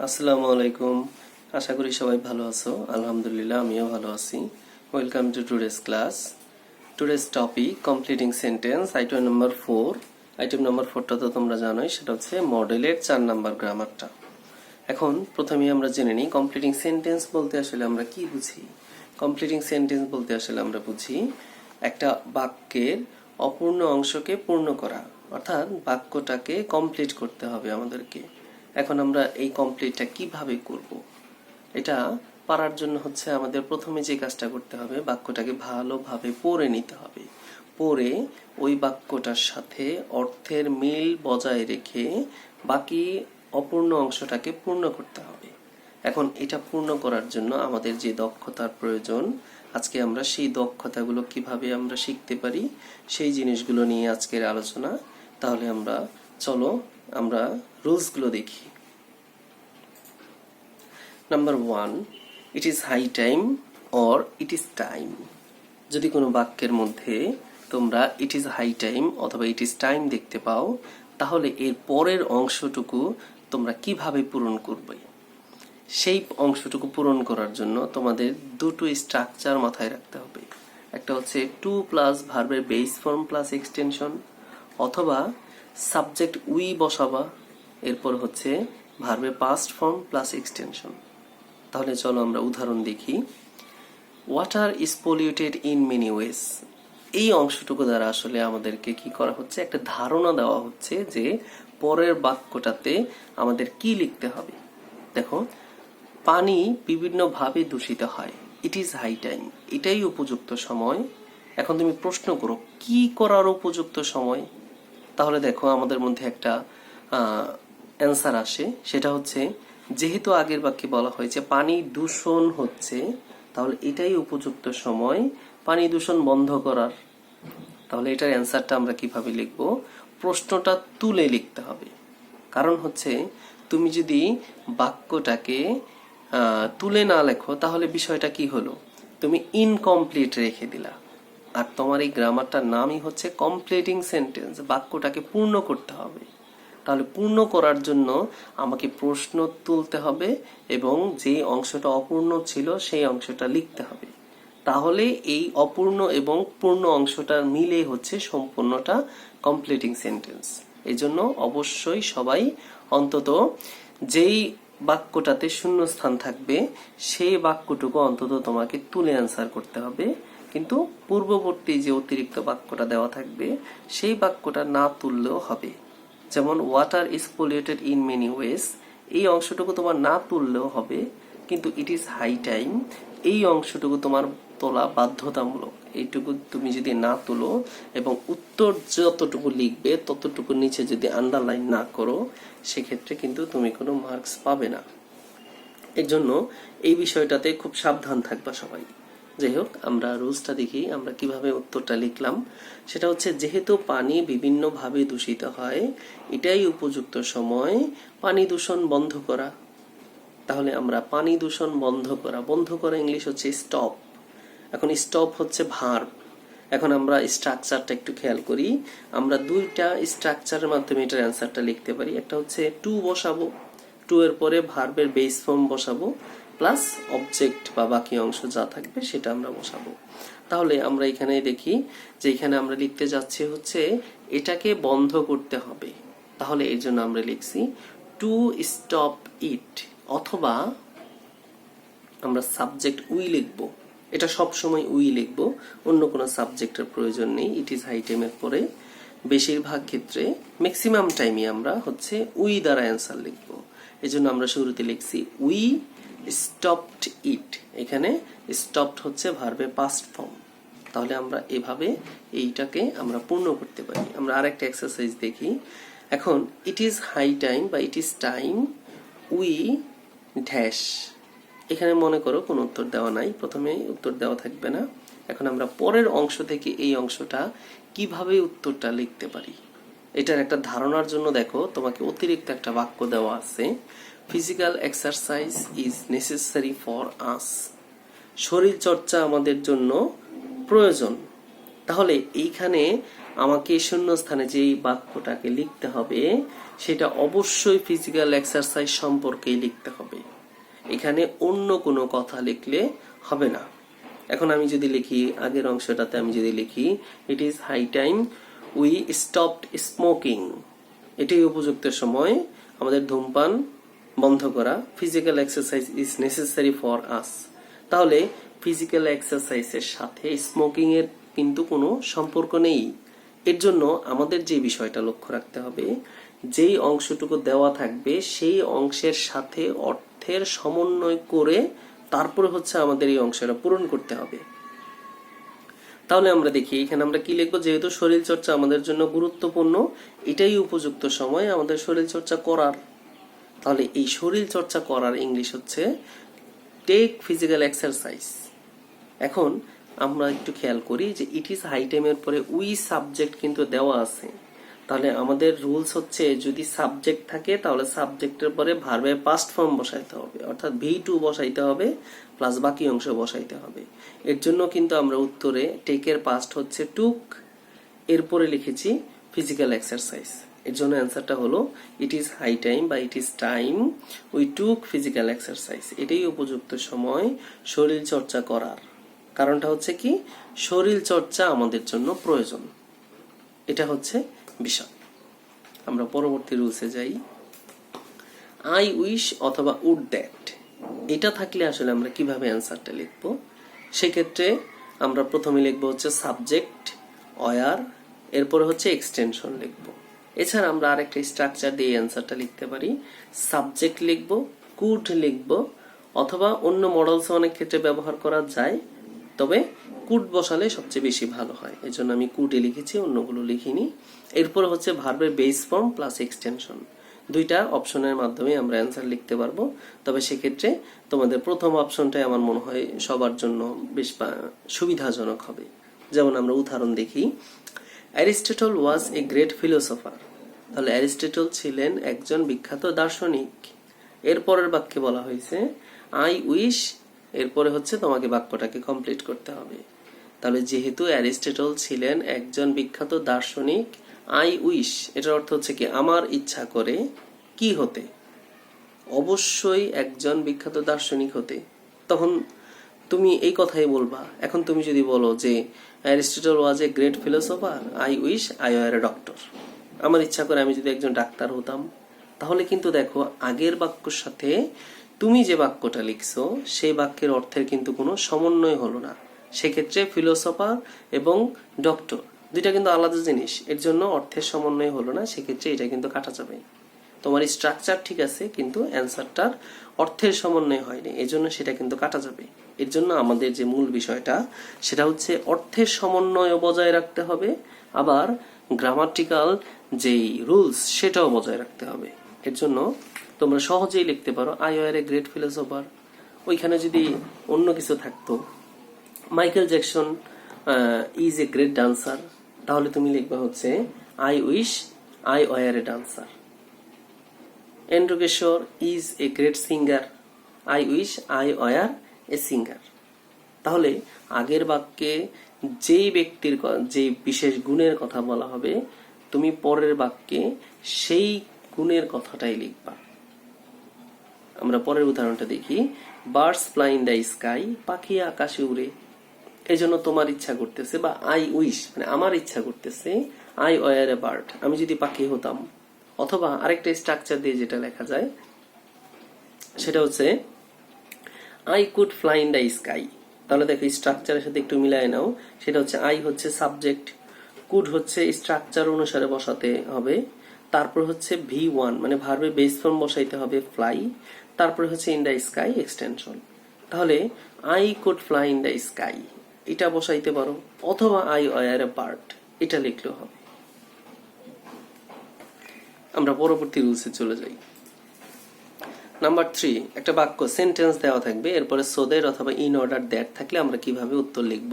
আসসালামু আলাইকুম। আশা করি সবাই ভালো আছো। আলহামদুলিল্লাহ আমিও ভালো আছি। Welcome to today's class. Today's topic completing sentence, item number 4। Item number 4টা তো তোমরা জানোই, সেটা হচ্ছে মডেলের 4 নাম্বার গ্রামারটা। এখন প্রথমেই আমরা জেনে নিই কমপ্লিটিং সেন্টেন্স বলতে আসলে আমরা কি বুঝি। কমপ্লিটিং সেন্টেন্স বলতে আসলে আমরা বুঝি একটা বাক্যের অপূর্ণ অংশকে পূর্ণ করা, অর্থাৎ বাক্যটাকে কমপ্লিট করতে হবে আমাদেরকে। এখন আমরা এই কমপ্লিটটা কিভাবে করব, এটা পারার জন্য হচ্ছে আমাদের প্রথমে যে কাজটা করতে হবে, বাক্যটাকে ভালোভাবে পড়ে নিতে হবে। পড়ে ওই বাক্যটার সাথে অর্থের মিল বজায় রেখে বাকি অপূর্ণ অংশটাকে পূর্ণ করতে হবে। এখন এটা পূর্ণ করার জন্য আমাদের যে দক্ষতার প্রয়োজন, আজকে আমরা সেই দক্ষতাগুলো কিভাবে আমরা শিখতে পারি সেই জিনিসগুলো নিয়ে আজকের আলোচনা। তাহলে চলো আমরা রুলসগুলো দেখি। Number 1, it is high time or it is time. যদি কোনো বাক্যের মধ্যে তোমরা ইট ইজ হাই টাইম অথবা ইট ইজ টাইম দেখতে পাও, তাহলে এর পরের অংশটুকু তোমরা কিভাবে পূরণ করবে। সেই অংশটুকু পূরণ করার জন্য তোমাদের দুটো স্ট্রাকচার মাথায় রাখতে হবে। একটা হচ্ছে টু প্লাস ভার্বের বেস ফর্ম প্লাস এক্সটেনশন, অথবা সাবজেক্ট উই বসাবা, এরপর হচ্ছে ভার্বের পাস্ট ফর্ম প্লাস এক্সটেনশন। তাহলে চলো আমরা উদাহরণ দেখি। Water is polluted in many ways. এই অংশটুকু দ্বারা আসলে আমাদেরকে কি করা হচ্ছে, একটা ধারণা দেওয়া হচ্ছে যে পরের বাক্যটাতে আমাদের কি লিখতে হবে। দেখো, পানি বিভিন্নভাবে দূষিত হয়, ইট ইজ হাই টাইম, এটাই উপযুক্ত সময়। এখন তুমি প্রশ্ন করো কি করার উপযুক্ত সময়। তাহলে দেখো আমাদের মধ্যে একটা অ্যান্সার আসে, সেটা হচ্ছে যেহেতু আগের বাক্যে বলা হয়েছে পানি দূষণ হচ্ছে, তাহলে এটাই উপযুক্ত সময় পানি দূষণ বন্ধ করার। তাহলে এটার অ্যান্সারটা আমরা কিভাবে লিখব, প্রশ্নটা তুলে লিখতে হবে। কারণ হচ্ছে তুমি যদি বাক্যটাকে তুলে না লেখো তাহলে বিষয়টা কি হলো, তুমি ইনকমপ্লিট রেখে দিলা। আর তোমার এই গ্রামারটার নামই হচ্ছে কমপ্লিটিং সেন্টেন্স, বাক্যটাকে পূর্ণ করতে হবে। তাহলে পূর্ণ করার জন্য আমাকে প্রশ্ন তুলতে হবে এবং যে অংশটা অপূর্ণ ছিল সেই অংশটা লিখতে হবে। তাহলে এই অপূর্ণ এবং পূর্ণ অংশটা মিলে হচ্ছে সম্পূর্ণটা কমপ্লিটিং সেন্টেন্স। এই জন্য অবশ্যই সবাই অন্তত যেই বাক্যটাতে শূন্য স্থান থাকবে সেই বাক্যটুকু অন্তত তোমাকে তুলে অ্যান্সার করতে হবে। কিন্তু পূর্ববর্তী যে অতিরিক্ত বাক্যটা দেওয়া থাকবে সেই বাক্যটা না তুললেও হবে। যেমন water is polluted in many ways, এই অংশটুকু তোমার না তুললেও হবে, কিন্তু ইট ইজ হাই টাইম এই অংশটুকু তোমার তোলা বাধ্যতামূলক। এইটুকু তুমি যদি না তুলো এবং উত্তর যতটুকু লিখবে ততটুকু নিচে যদি আন্ডারলাইন না করো, সেক্ষেত্রে কিন্তু তুমি কোনো মার্কস পাবে না। এর জন্য এই বিষয়টাতে খুব সাবধান থাকবা সবাই। যাই হোক, আমরা রুলসটা দেখি আমরা কিভাবে উত্তরটা লিখলাম। সেটা হচ্ছে যেহেতু পানি বিভিন্নভাবে দূষিত হয়, এটাই উপযুক্ত সময় পানি দূষণ বন্ধ করা। তাহলে আমরা পানি দূষণ বন্ধ করা ইংলিশ হচ্ছে স্টপ। এখন স্টপ হচ্ছে ভার্ব। এখন আমরা স্ট্রাকচারটা একটু খেয়াল করি। আমরা দুইটা স্ট্রাকচারের মাধ্যমে এটার অ্যান্সারটা লিখতে পারি। একটা হচ্ছে টু বসাবো, টু এর পরে ভার্বের বেস ফর্ম বসাবো, প্লাস অবজেক্ট বা বাকি অংশ যা থাকবে সেটা আমরা বসাবো। তাহলে আমরা এখানে দেখি যে এখানে আমরা লিখতে যাচ্ছি হচ্ছে এটাকে বন্ধ করতে হবে। তাহলে এর জন্য আমরা লিখছি টু স্টপ ইট, অথবা আমরা সাবজেক্ট উই লিখবো। এটা সব সময় উই লিখবো, অন্য কোনো সাবজেক্টের প্রয়োজন নেই। ইট ইজ হাই টাইমের পরে বেশিরভাগ ক্ষেত্রে ম্যাক্সিমাম টাইমে আমরা হচ্ছে উই দ্বারা অ্যান্সার লিখবো। এজন্য আমরা শুরুতে লিখছি উই স্টপড ইট। এখানে স্টপড হচ্ছে ভার্বের পাস্ট ফর্ম। তাহলে আমরা এভাবে এইটাকে আমরা পূর্ণ করতে পারি। আমরা আরেকটা এক্সারসাইজ দেখি। এখন ইট ইজ হাই টাইম বা ইট ইজ টাইম উই ড্যাশ। এখানে মনে করো কোনো উত্তর দেওয়া নাই, প্রথমে উত্তর দেওয়া থাকবে না। এখন আমরা পরের অংশ থেকে এই অংশটা কিভাবে উত্তরটা লিখতে পারি এটার একটা ধারণার জন্য দেখো তোমাকে অতিরিক্ত একটা বাক্য দেওয়া আছে, physical exercise is necessary for আস। শরীর চর্চা আমাদের জন্য প্রয়োজন। তাহলে এইখানে আমাকে শূন্যস্থানে যেই বাক্যটাকে লিখতে হবে সেটা অবশ্যই ফিজিক্যাল এক্সারসাইজ সম্পর্কেই লিখতে হবে। এখানে অন্য কোনো কথা লিখলে হবে না। এখন আমি যদি লিখি, আগের অংশটাতে আমি যদি লিখি it is high time we stopped smoking, এটাই উপযুক্ত সময় আমাদের ধূমপান বন্ধ করা। Physical exercise is necessary for us, তাহলে ফিজিক্যাল এক্সারসাইজের সাথে স্মোকিং এর কিন্তু কোনো সম্পর্ক নেই। এর জন্য আমাদের যে বিষয়টা লক্ষ্য রাখতে হবে, যেই অংশটুকু দেওয়া থাকবে সেই অংশের সাথে অর্থের সমন্বয় করে তারপরে হচ্ছে আমাদের এই অংশটা পূরণ করতে হবে। তাহলে আমরা দেখি এখানে আমরা কি লিখবো, যেহেতু শরীর চর্চা আমাদের জন্য গুরুত্বপূর্ণ, এটাই উপযুক্ত সময় আমাদের শরীর চর্চা করার। তাহলে এই শরীর চর্চা করার ইংলিশ হচ্ছে টেক ফিজিক্যাল এক্সারসাইজ। এখন আমরা একটু খেয়াল করি যে ইট ইজ হাই টাইমের পরে উই সাবজেক্ট কিন্তু দেওয়া আছে। তাহলে আমাদের রুলস হচ্ছে যদি সাবজেক্ট থাকে তাহলে সাবজেক্টের পরে ভার্বের পাস্ট ফর্ম বসাইতে হবে, অর্থাৎ V2 বসাইতে হবে প্লাস বাকি অংশ বসাইতে হবে। এর জন্য কিন্তু আমরা উত্তরে টেকের পাস্ট হচ্ছে টুক, এরপরে লিখেছি ফিজিক্যাল এক্সারসাইজ। এর জন্য অ্যান্সারটা হলো ইট ইজ হাই টাইম বা ইট is time we took physical exercise. এটাই উপযুক্ত সময় শরীর চর্চা করার। কারণটা হচ্ছে কি, শরীর চর্চা আমাদের জন্য প্রয়োজন, এটা হচ্ছে বিষয়। আমরা পরবর্তী রুলসে যাই। আই উইশ অথবা উড দ্যাট, এটা থাকলে আসলে আমরা কিভাবে অ্যান্সারটা লিখবো? সেক্ষেত্রে আমরা প্রথমে লিখবো হচ্ছে সাবজেক্ট ওয়ার, এরপরে হচ্ছে এক্সটেনশন লিখবো। এছাড়া আমরা আরেকটা স্ট্রাকচার দিয়ে অ্যান্সারটা লিখতে পারি। সাবজেক্ট লিখবো, কুড লিখবো, অথবা অন্য মডেলস অনেক ক্ষেত্রে ব্যবহার করা যায়, তবে কুড বসালে সবচেয়ে বেশি ভালো হয়। এই জন্য আমি কুডে লিখেছি, অন্যগুলো লিখিনি। এরপর হচ্ছে ভার্বের বেস ফর্ম প্লাস এক্সটেনশন, দুইটা অপশনের মাধ্যমে আমরা অ্যান্সার লিখতে পারবো। তবে সেক্ষেত্রে তোমাদের প্রথম অপশনটাই আমার মনে হয় সবার জন্য বেশ সুবিধাজনক হবে। যেমন আমরা উদাহরণ দেখি, Aristotle was a great philosopher. তাহলে অ্যারিস্টটল ছিলেন একজন বিখ্যাত দার্শনিক। এরপরের বাক্যে বলা হয়েছে আই উইশ, এরপরে হচ্ছে তোমাকে বাক্যটাকে কমপ্লিট করতে হবে। তাহলে যেহেতু অ্যারিস্টটল ছিলেন একজন বিখ্যাত দার্শনিক, আই উইশ এটার অর্থ হচ্ছে কি, আমার ইচ্ছা করে কি হতে, অবশ্যই একজন বিখ্যাত দার্শনিক হতে। তখন তুমি এই কথাই বলবা। এখন তুমি যদি বলো যে Aristotle was a great philosopher, I wish I were a doctor, আমার ইচ্ছা করে আমি যদি একজন ডাক্তার হতাম, তাহলে কিন্তু দেখো আগের বাক্যর সাথে তুমি যে বাক্যটা লিখছো সেই বাক্যের অর্থের কিন্তু কোনো সমন্বয় হলো না। সেক্ষেত্রে ফিলোসফার এবং ডক্টর দুইটা কিন্তু আলাদা জিনিস, এর জন্য অর্থের সমন্বয় হলো না, সেক্ষেত্রে এটা কিন্তু কাটা যাবে। তোমার স্ট্রাকচার ঠিক আছে কিন্তু অ্যান্সারটার অর্থের সমন্বয় হয়নি, এজন্য সেটা কিন্তু কাটা যাবে। এর জন্য আমাদের যে মূল বিষয়টা সেটা হচ্ছে অর্থের সমন্বয় বজায় রাখতে হবে, আবার গ্রামাটিক্যাল যেই রুলস সেটাও বজায় রাখতে হবে। এর জন্য তোমরা সহজেই লিখতে পারো I were a great philosopher. ওইখানে যদি অন্য কিছু থাকতো, Michael Jackson is a great dancer, তাহলে তুমি লিখবা হচ্ছে I wish I were A dancer. Andrew Kishore is a great singer, I wish I were a singer. তাহলে আগের বাক্যে যেই ব্যক্তির যে বিশেষ গুণের কথা বলা হবে, তুমি পরের বাক্যে সেই গুণের কথাটাই লিখবা। আমরা পরের উদাহরণটা দেখি, birds fly in the sky, পাখি আকাশে উড়ে। এই জন্য তোমার ইচ্ছা করতেছে বা আই উইশ মানে আমার ইচ্ছা করতেছে আই ওয়ার এ বার্ড, আমি যদি পাখি হতাম। অথবা আরেকটা স্ট্রাকচার দিয়ে যেটা লেখা যায় সেটা হচ্ছে I could fly in the sky. তাহলে দেখো স্ট্রাকচারের সাথে একটু মিলাই নাও, সেটা হচ্ছে আই হচ্ছে সাবজেক্ট, কুড হচ্ছে স্ট্রাকচার অনুসারে বসাতে হবে, তারপর হচ্ছে V1 মানে ভার্বের বেস ফর্ম বসাইতে হবে ফ্লাই, তারপরে হচ্ছে ইন দ্য স্কাই এক্সটেনশন। তাহলে I could fly in the sky এটা বসাইতে পারো, অথবা আই ওয়ার এ বার্ড এটা লিখলেও হবে। আমরা পরবর্তী রুলসে চলে যাই। নাম্বার 3, একটা বাক্য সেন্টেন্স দেওয়া থাকবে, এরপরে সো দ্যাট অথবা ইন অর্ডার দ্যাট থাকলে আমরা কিভাবে উত্তর লিখব।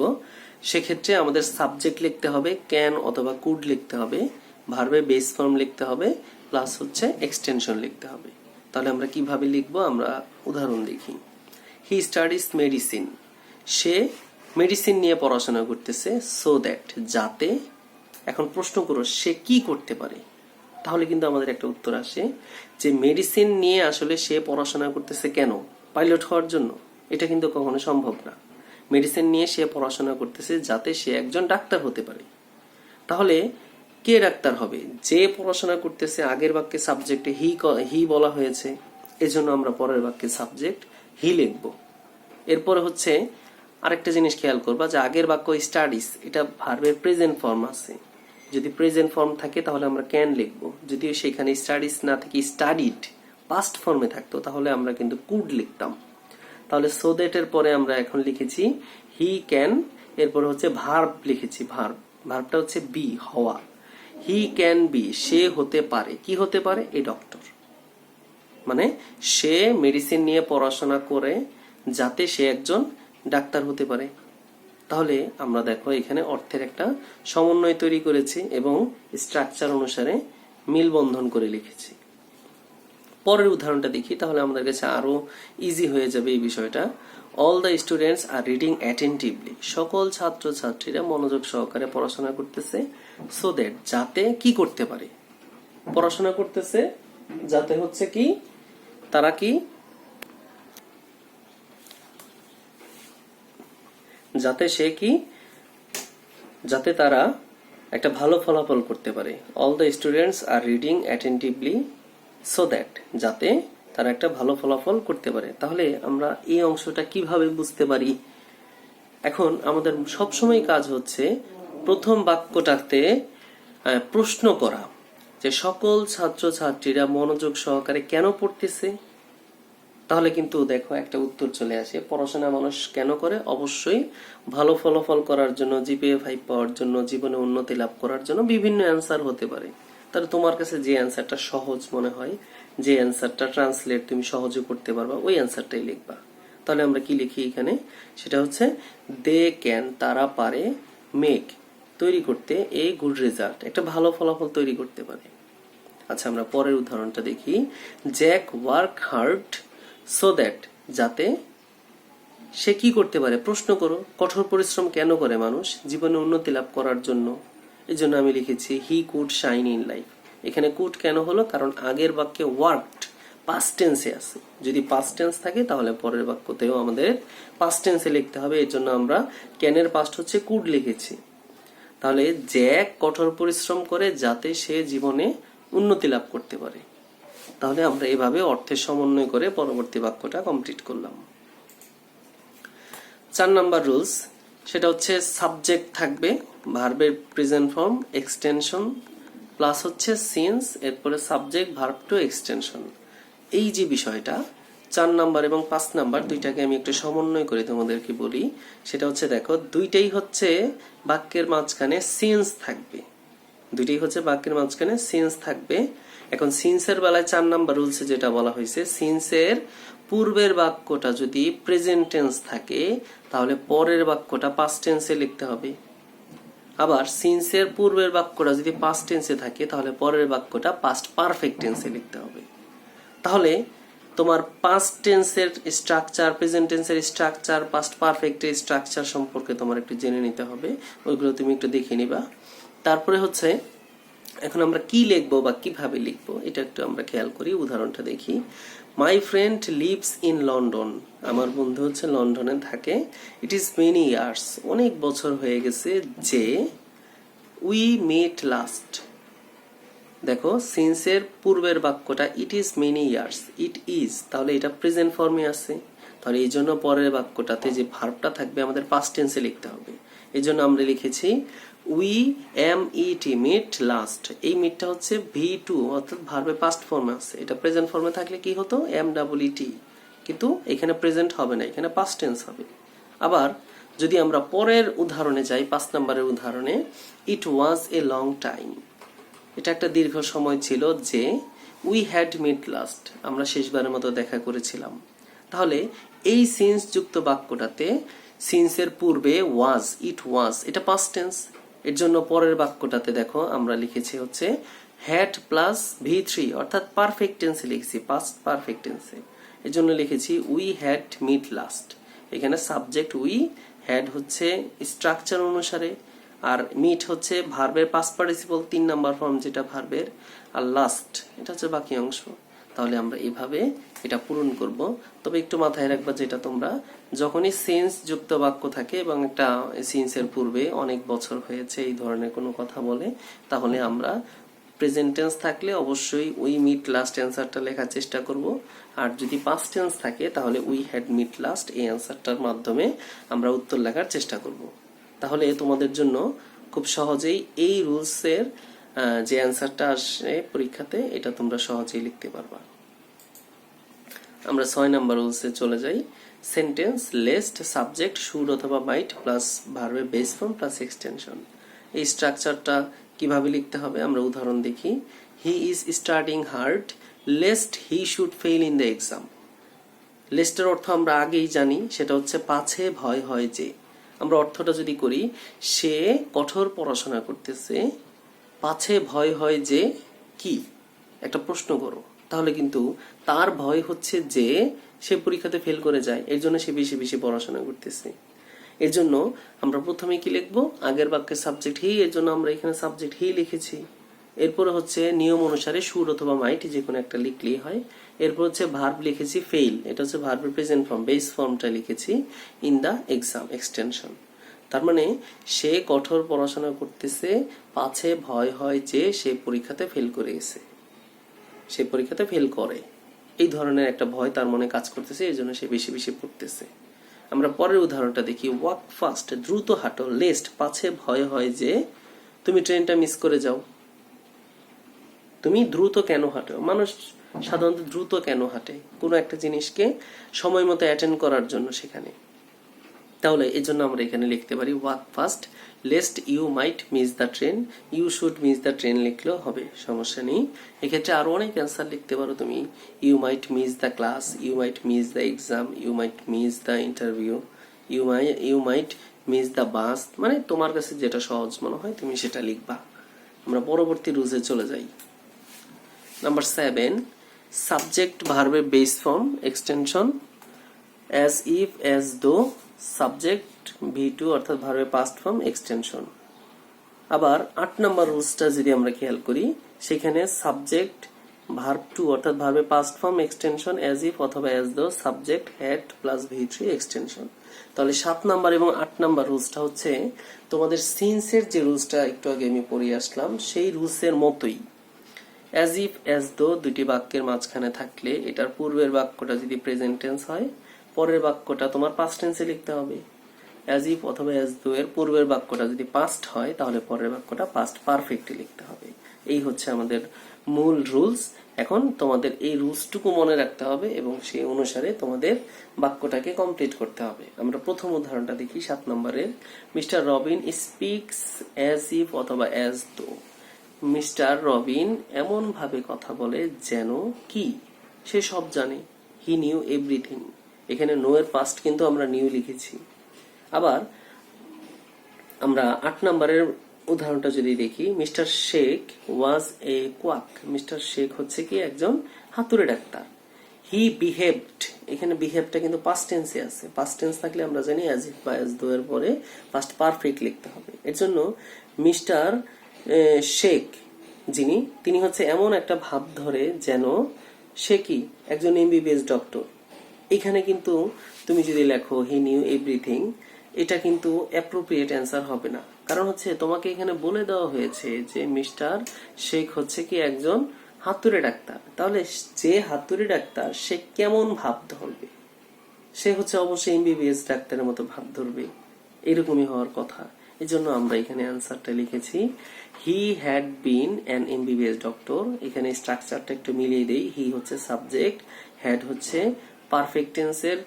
সেক্ষেত্রে আমাদের সাবজেক্ট লিখতে হবে, ক্যান অথবা কুড লিখতে হবে, ভার্বের বেস ফর্ম লিখতে হবে, প্লাস হচ্ছে এক্সটেনশন লিখতে হবে। তাহলে আমরা কিভাবে লিখব, আমরা উদাহরণ দেখি। He studies medicine, say medicine নিয়ে পড়াশোনা করতেছে, সো দ্যাট যাতে এখন প্রশ্ন করো সে কি করতে পারে, তাহলে কিন্তু আমাদের একটা উত্তর আসে যে মেডিসিন নিয়ে আসলে সে পড়াশোনা করতেছে কেন? পাইলট হওয়ার জন্য? এটা কিন্তু কখনো সম্ভব না। মেডিসিন নিয়ে সে পড়াশোনা করতেছে যাতে সে একজন ডাক্তার হতে পারে। তাহলে কে ডাক্তার হবে? যে পড়াশোনা করতেছে। আগের বাক্যে সাবজেক্টে হি বলা হয়েছে, এজন্য আমরা পরের বাক্যে সাবজেক্ট হি লিখব। এরপরে হচ্ছে আরেকটা জিনিস খেয়াল করবা যে আগের বাক্য স্টাডিজ, এটা ভার্বের প্রেজেন্ট ফর্ম আছে। যদি প্রেজেন্ট ফর্ম থাকে তাহলে আমরা ক্যান লিখবো। যদি সেখানে স্টাডিজ না থাকে, স্টাডিড পাস্ট ফর্মে থাকতো, তাহলে আমরা কিন্তু কুড লিখতাম। তাহলে সো দ্যাট এর পরে আমরা এখন লিখেছি হি ক্যান, এরপরে হচ্ছে ভার্ব লিখেছি। ভার্বটা হচ্ছে বি, হওয়া। হি ক্যান বি, সে হতে পারে। কি হতে পারে? A doctor. মানে সে মেডিসিন নিয়ে পড়াশোনা করে যাতে সে একজন ডাক্তার হতে পারে। তাহলে আমরা দেখো এখানে অর্থের একটা সমন্বয় তৈরি করেছি এবং স্ট্রাকচার অনুসারে মিলবন্ধন করে লিখেছি। পরের উদাহরণটা দেখি, তাহলে আমাদের কাছে আরো ইজি হয়ে যাবে এই বিষয়টা। All the students are reading attentively, সকল ছাত্রছাত্রীরা মনোযোগ সহকারে পড়াশোনা করতেছে। সো দ্যাট, যাতে কি করতে পারে? পড়াশোনা করতেছে যাতে হচ্ছে কি তারা কি, যাতে সে কি, যাতে তারা একটা ভালো ফলাফল করতে পারে। All the students are reading attentively so that, যাতে তারা একটা ভালো ফলাফল করতে পারে। তাহলে আমরা এই অংশটা কিভাবে বুঝতে পারি? এখন আমাদের সবসময় কাজ হচ্ছে প্রথম বাক্যটাতে প্রশ্ন করা, যে সকল ছাত্রছাত্রীরা মনোযোগ সহকারে কেন পড়তেছে। তাহলে কিন্তু দেখো একটা উত্তর চলে আসে। পড়াশোনা মানুষ কেন করে? অবশ্যই ভালো ফলাফল করার জন্য, জিপিএ 5 পাওয়ার জন্য, জীবনে উন্নতি লাভ করার জন্য। বিভিন্ন অ্যান্সার হতে পারে। তাহলে তোমার কাছে যে অ্যান্সারটা সহজ মনে হয়, যে অ্যান্সারটা ট্রান্সলেট তুমি সহজে করতে পারবা, ওই অ্যান্সারটাই লিখবা। তাহলে আমরা কি লিখি এখানে? সেটা হচ্ছে দে ক্যান, তারা পারে, মেক, তৈরি করতে, এ গুড রেজাল্ট, একটা ভালো ফলাফল তৈরি করতে পারে। আচ্ছা, আমরা পরের উদাহরণটা দেখি। Jack work hard so that, যাতে সে কি করতে পারে? প্রশ্ন করো, কঠোর পরিশ্রম কেন করে মানুষ? জীবনে উন্নতি লাভ করার জন্য। এই জন্য আমি লিখেছি he could shine in life. এখানে কুড কেন হলো? কারণ আগের বাক্যে ওয়ার্কড পাস্ট টেন্সে আছে। যদি পাস্ট টেন্স থাকে তাহলে পরের বাক্যতেও আমাদের পাস্ট টেন্সে লিখতে হবে। এর জন্য আমরা ক্যানের পাস্ট হচ্ছে কুড লিখেছি। তাহলে জ্যাক কঠোর পরিশ্রম করে যাতে সে জীবনে উন্নতি লাভ করতে পারে। তাহলে আমরা এভাবে অর্থের সমন্বয় করে পরবর্তী বাক্যটা কমপ্লিট করলাম। 4 নাম্বার রুলস, সেটা হচ্ছে সাবজেক্ট থাকবে, ভার্বের প্রেজেন্ট ফর্ম, এক্সটেনশন প্লাস হচ্ছে সিন্স, এরপরে সাবজেক্ট, ভার্ব টু এক্সটেনশন। এই যে বিষয়টা 4 নাম্বার এবং 5 নাম্বার দুইটাকে আমি একটু সমন্বয় করে তোমাদেরকে বলি। সেটা হচ্ছে দেখো, দুইটাই হচ্ছে বাক্যের মাঝখানে সিন্স থাকবে। দুইটাই হচ্ছে বাক্যের মাঝখানে সিন্স থাকবে। এখন সিন্সের বেলায় 4 নাম্বার রুলসে যেটা বলা হয়েছে, সিন্সের পূর্বের বাক্যটা যদি প্রেজেন্ট টেন্স থাকে তাহলে পরের বাক্যটা পাস্ট টেন্সে লিখতে হবে। আবার সিন্সের পূর্বের বাক্যটা যদি পাস্ট টেন্সে থাকে তাহলে পরের বাক্যটা পাস্ট পারফেক্ট টেন্সে লিখতে হবে। তাহলে তোমার পাস্ট টেন্সের স্ট্রাকচার, প্রেজেন্ট টেন্সের স্ট্রাকচার, পাস্ট পারফেক্টের স্ট্রাকচার সম্পর্কে তোমার একটু জেনে নিতে হবে। ওইগুলো তুমি একটু দেখে নিবা। তারপরে হচ্ছে এখন আমরা কি লিখবো বা কিভাবে লিখবো এটা একটু আমরা খেয়াল করি। উদাহরণটা দেখি। My friend lives in London, আমার বন্ধু হচ্ছে লন্ডনে থাকে। ইট ইজ মেনি ইয়ার্স, অনেক বছর হয়ে গেছে যে উই মেট লাস্ট। দেখো সিন্সের পূর্বের বাক্যটা it is many years, it is, তাহলে এটা প্রেজেন্ট ফর্মে আছে। তাহলে এই জন্য পরের বাক্যটাতে যে ভার্বটা থাকবে আমাদের পাস্ট টেন্সে লিখতে হবে। এই জন্য আমরা লিখেছি we M E T meet last. এই মিটটা হচ্ছে V2, অর্থাৎ ভার্বে পাস্ট ফর্মে আছে। এটা প্রেজেন্ট ফর্মে থাকলে কি হতো? MEET, কিন্তু এখানে প্রেজেন্ট হবে না, এখানে পাস্ট টেন্স হবে। আবার যদি আমরা পরের উদাহরণে যাই, 5 নম্বরের উদাহরণে, ইট ওয়াজ এ লং টাইম, এটা একটা দীর্ঘ সময় ছিল যে উই হ্যাড মিট লাস্ট, আমরা শেষবারের মতো দেখা করেছিলাম। তাহলে এই সিন্স যুক্ত বাক্যটাতে সিন্সের পূর্বে ওয়াজ, ইট ওয়াজ, এটা পাস্ট টেন্স। এর জন্য পরের বাক্যটাতে দেখো আমরা লিখেছি হচ্ছে হ্যাড প্লাস V3, অর্থাৎ পারফেক্ট টেন্সে লিখেছি, পাস্ট পারফেক্ট টেন্সে। এর জন্য লিখেছি উই হ্যাড মিট লাস্ট। এখানে সাবজেক্ট উই, হ্যাড হচ্ছে স্ট্রাকচার অনুসারে, আর মিট হচ্ছে ভার্বের পাস্ট পার্টিসিপল 3 নাম্বার ফর্ম যেটা ভার্বের, আর লাস্ট এটা হচ্ছে বাকি অংশ। তাহলে আমরা এভাবে এটা পূরণ করব। তবে একটু মাথায় রাখবা, যেটা তোমরা যখনই সেন্স যুক্ত বাক্য থাকে এবং একটা সেন্সের পূর্বে অনেক বছর হয়েছে এই ধরনের কোনো কথা বলে, তাহলে আমরা প্রেজেন্ট টেন্স থাকলে অবশ্যই উই মিট লাস্ট অ্যান্সারটা লেখার চেষ্টা করব। আর যদি পাস্ট টেন্স থাকে তাহলে উই হ্যাড মিট লাস্ট এই অ্যান্সারটার মাধ্যমে আমরা উত্তর লেখার চেষ্টা করব। তাহলে তোমাদের জন্য খুব সহজেই এই রুলসের যে অ্যান্সারটা আসে পরীক্ষাতে এটা তোমরা সহজেই লিখতে পারবা। আমরা 6 নাম্বার রুলসে চলে যাই। সেন্টেন্স লেস্ট সাবজেক্ট শুড অথবা মাইট প্লাস ভার্বের বেস ফর্ম প্লাস এক্সটেনশন। এই স্ট্রাকচারটা কিভাবে লিখতে হবে আমরা উদাহরণ দেখি। He is studying hard lest he should fail in the exam. লেস্টের অর্থ আমরা আগেই জানি, সেটা হচ্ছে পাছে ভয় হয় যে। আমরা অর্থটা যদি করি, সে কঠোর পড়াশোনা করতেছে, পাছে ভয় হয় যে কি, একটা প্রশ্ন করো, তাহলে কিন্তু তার ভয় হচ্ছে যে সে পরীক্ষাতে ফেল করে যায়, এর জন্য সে বেশি বেশি পড়াশোনা করতেছে। এর জন্য আমরা প্রথমে কি লিখবো, আগের বাক্যের সাবজেক্ট হি, এর জন্য আমরা এখানে সাবজেক্ট হি লিখেছি। এরপরে হচ্ছে নিয়ম অনুসারে শুড অথবা মাইট যে কোনো একটা লিখলেই হয়। এরপর হচ্ছে ভার্ব লিখেছি ফেইল, এটা হচ্ছে ভার্বের প্রেজেন্ট ফর্ম, বেস ফর্মটা লিখেছি ইন দা এক্সাম এক্সটেনশন। তার মানে সে কঠোর পড়াশোনা করতেছে, পাছে ভয় হয় যে সে পরীক্ষাতে ফেল করে গেছে, সে পরীক্ষাতে ফেল করে, এই ধরনের একটা ভয় তার মনে কাজ করতেছে, এই জন্য সে বেশি বেশি পড়তেছে। আমরা পরের উদাহরণটা দেখি। ওয়াক ফাস্ট দ্রুত হাঁটো, লেস্ট পাছে ভয় হয় যে তুমি ট্রেনটা মিস করে যাও। তুমি দ্রুত কেন হাঁটো? মানুষ সাধারণত দ্রুত কেন হাঁটে? কোনো একটা জিনিসকে সময় মতো অ্যাটেন্ড করার জন্য সেখানে। তাহলে এই জন্য আমরা এখানে লিখতে পারি walk fast lest you might miss the train, you should miss the train লিখলেও হবে, সমস্যা নেই। এক্ষেত্রে আরো অনেক অ্যান্সার লিখতে পারো তুমি। You might miss the class, you might miss the exam, you might miss the interview, you might miss the bus, মানে তোমার কাছে যেটা সহজ মনে হয় তুমি সেটা লিখবা। আমরা পরবর্তী রুলসে চলে যাই। নাম্বার 7, সাবজেক্ট ভার্বের base form extension as if as though, subject V2 অর্থাৎ ভার্বের পাস্ট ফর্ম এক্সটেনশন। আবার 8 নম্বর রুলসটা যদি আমরা খেয়াল করি, সেখানে সাবজেক্ট ভার্ব টু অর্থাৎ ভার্বের past form extension as if অথবা as though, subject had plus V3 extension. তাহলে 7 নাম্বার এবং 8 নাম্বার রুলসটা হচ্ছে তোমাদের সিন্সের যে রুলসটা একটু আগে আমি পড়িয়ে আসলাম সেই রুলসের মতোই। অ্যাজ ইফ অ্যাজ দো দুটি বাক্যের মাঝখানে থাকলে এটার পূর্বের বাক্যটা যদি প্রেজেন্ট টেন্স হয়, পরের বাক্যটা তোমার পাস্ট টেন্সে লিখতে হবে। অ্যাজ ইফ অথবা অ্যাজ দো এর পূর্বের বাক্যটা যদি পাস্ট হয় তাহলে পরের বাক্যটা পাস্ট পারফেক্টলি লিখতে হবে। এই হচ্ছে আমাদের মূল রুলস। এখন তোমাদের এই রুলসটুকু মনে রাখতে হবে এবং সেই অনুসারে তোমাদের বাক্যটাকে কমপ্লিট করতে হবে। আমরা প্রথম উদাহরণটা দেখি 7 নম্বরের। Mister Robin speaks as if অথবা অ্যাজ দো। মিস্টার রবিন এমন ভাবে কথা বলে যেন কি, সে সব জানে। হি নিউ এভরিথিং, এখানে নো এর পাস্ট কিন্তু আমরা নিউ লিখেছি। আবার আমরা 8 নম্বরের উদাহরণটা যদি দেখি, মিস্টার শেখ ওয়াজ এ কোয়াক। মিস্টার শেখ হচ্ছে কি একজন হাতুড়ে ডাক্তার। হি বিহেভড, এখানে বিহেভটা কিন্তু পাস্ট টেন্সে আছে। পাস্ট টেন্স থাকলে আমরা জানি অ্যাজ ইফ বা অ্যাজ দো এর পরে পাস্ট পারফেক্ট লিখতে হবে। এর জন্য মিস্টার শেখ যিনি, তিনি হচ্ছে এমন একটা ভাব ধরে যেন সে কি একজন MBBS ডক্টর। এখানে কিন্তু তুমি যদি লেখো হি নিউ এভরিথিং, এটা কিন্তু অ্যাপ্রোপ্রিয়েট অ্যান্সার হবে না। কারণ হচ্ছে তোমাকে এখানে বলে দেওয়া হয়েছে যে মিস্টার শেখ হচ্ছে কি একজন হাতুড়ে ডাক্তার। তাহলে যে হাতুড়ে ডাক্তার সে কেমন ভাব ধরবে? সে হচ্ছে অবশ্যই MBBS ডাক্তারের মতো ভাব ধরবে, এরকমই হওয়ার কথা। এই জন্য আমরা এখানে অ্যান্সারটা লিখেছি he had been an MBBS doctor. এখানে স্ট্রাকচারটা একটু মিলিয়ে দেই। হি হচ্ছে সাবজেক্ট, হ্যাড হচ্ছে পারফেক্ট টেন্সের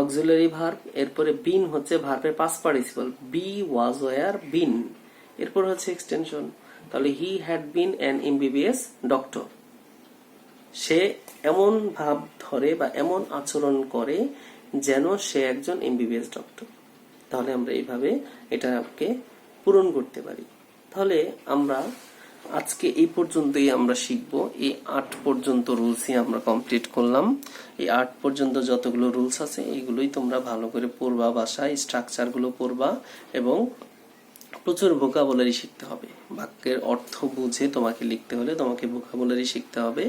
অক্সিলারি ভার্ব, এরপরে বিন হচ্ছে ভার্বের past participle, be was were been, এরপর হচ্ছে এক্সটেনশন। তাহলে he had been an MBBS doctor, সে এমন ভাব ধরে বা এমন আচরণ করে যেন সে একজন MBBS ডক্টর। তাহলে আমরা এইভাবে এটাকে পূরণ করতে পারি। তাহলে আমরা আজকে এই পর্যন্তই আমরা শিখবো। এই 8 পর্যন্ত রুলসই আমরা কমপ্লিট করলাম। এই 8 পর্যন্ত যতগুলো রুলস আছে এইগুলোই তোমরা ভালো করে পড়বা, বাসায় স্ট্রাকচারগুলো পড়বা এবং প্রচুর ভোকাবুলারি শিখতে হবে। বাক্যের অর্থ বুঝে তোমাকে লিখতে হলে তোমাকে ভোকাবুলারি শিখতে হবে,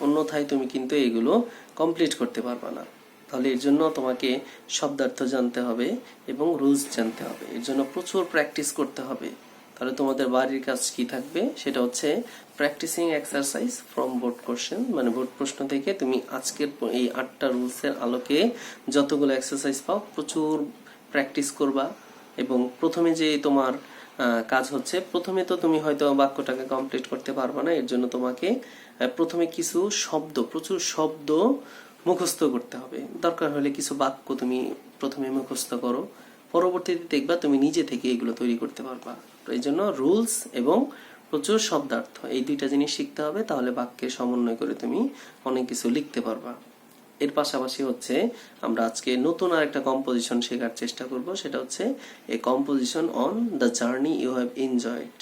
অন্যথায় তুমি কিন্তু এগুলো কমপ্লিট করতে পারবে না। তাহলে এর জন্য তোমাকে শব্দার্থ জানতে হবে এবং রুলস জানতে হবে, এর জন্য প্রচুর প্র্যাকটিস করতে হবে। তাহলে তোমাদের বাড়ির কাজ কি থাকবে, সেটা হচ্ছে practising exercise from board question, মানে বোর্ড প্রশ্ন থেকে তুমি আজকের এই 8টা রুলসের আলোকে যতগুলো এক্সারসাইজ পাও প্রচুর প্র্যাকটিস করবা। এবং প্রথমে যে তোমার কাজ হচ্ছে, প্রথমে তো তুমি হয়তো বাক্যটাকে কমপ্লিট করতে পারবে না, এর জন্য তোমাকে প্রথমে কিছু শব্দ, প্রচুর শব্দ মুখস্থ করতে হবে। দরকার হলে কিছু বাক্য তুমি প্রথমে মুখস্থ করো, পরবর্তীতে দেখবা তুমি নিজে থেকে এগুলো তৈরি করতে পারবা। এই জন্য রুলস এবং প্রচুর শব্দার্থ এই দুইটা জিনিস শিখতে হবে, তাহলে বাক্যের সমন্বয় করে তুমি অনেক কিছু লিখতে পারবা। এর পাশাপাশি হচ্ছে আমরা আজকে নতুন আরেকটা কম্পোজিশন শেখার চেষ্টা করব, সেটা হচ্ছে a composition on the journey you have enjoyed.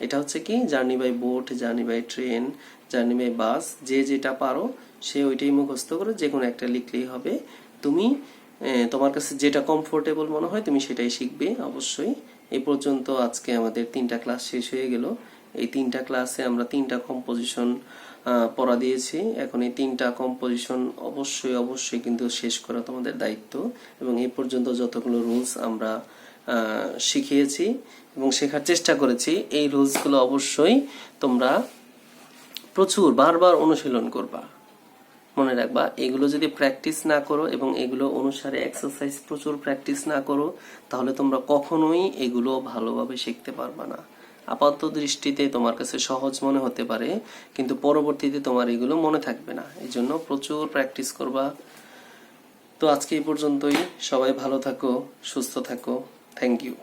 এটা হচ্ছে কি, journey by boat, journey by train, journey by bus, যে যেটা পারো সে ওইটাই মুখস্থ করে যে কোনো একটা লিখলেই হবে। তুমি তোমার কাছে যেটা কমফোর্টেবল মনে হয় তুমি সেটাই শিখবে অবশ্যই। এই পর্যন্ত আজকে আমাদের 3টা ক্লাস শেষ হয়ে গেল। এই 3টা ক্লাসে আমরা 3টা কম্পোজিশন পড়া দিয়েছি। এখন এই 3টা কম্পোজিশন অবশ্যই অবশ্যই কিন্তু শেষ করা তোমাদের দায়িত্ব। এবং এই পর্যন্ত যতগুলো রুলস আমরা শিখিয়েছি এবং শেখার চেষ্টা করেছি, এই রুলসগুলো অবশ্যই তোমরা প্রচুর বারবার অনুশীলন করবা। মনে রাখবা, এগুলো যদি প্র্যাকটিস না করো এবং এগুলো অনুসারে এক্সারসাইজ প্রচুর প্র্যাকটিস না করো, তাহলে তোমরা কখনোই এগুলো ভালোভাবে শিখতে পারবা না। আপাত দৃষ্টিতে তোমার কাছে সহজ মনে হতে পারে, কিন্তু পরবর্তীতে তোমার এগুলো মনে থাকবে না। এই জন্য প্রচুর প্র্যাকটিস করবা। তো আজকে এই পর্যন্তই। সবাই ভালো থাকো, সুস্থ থাকো। Thank you.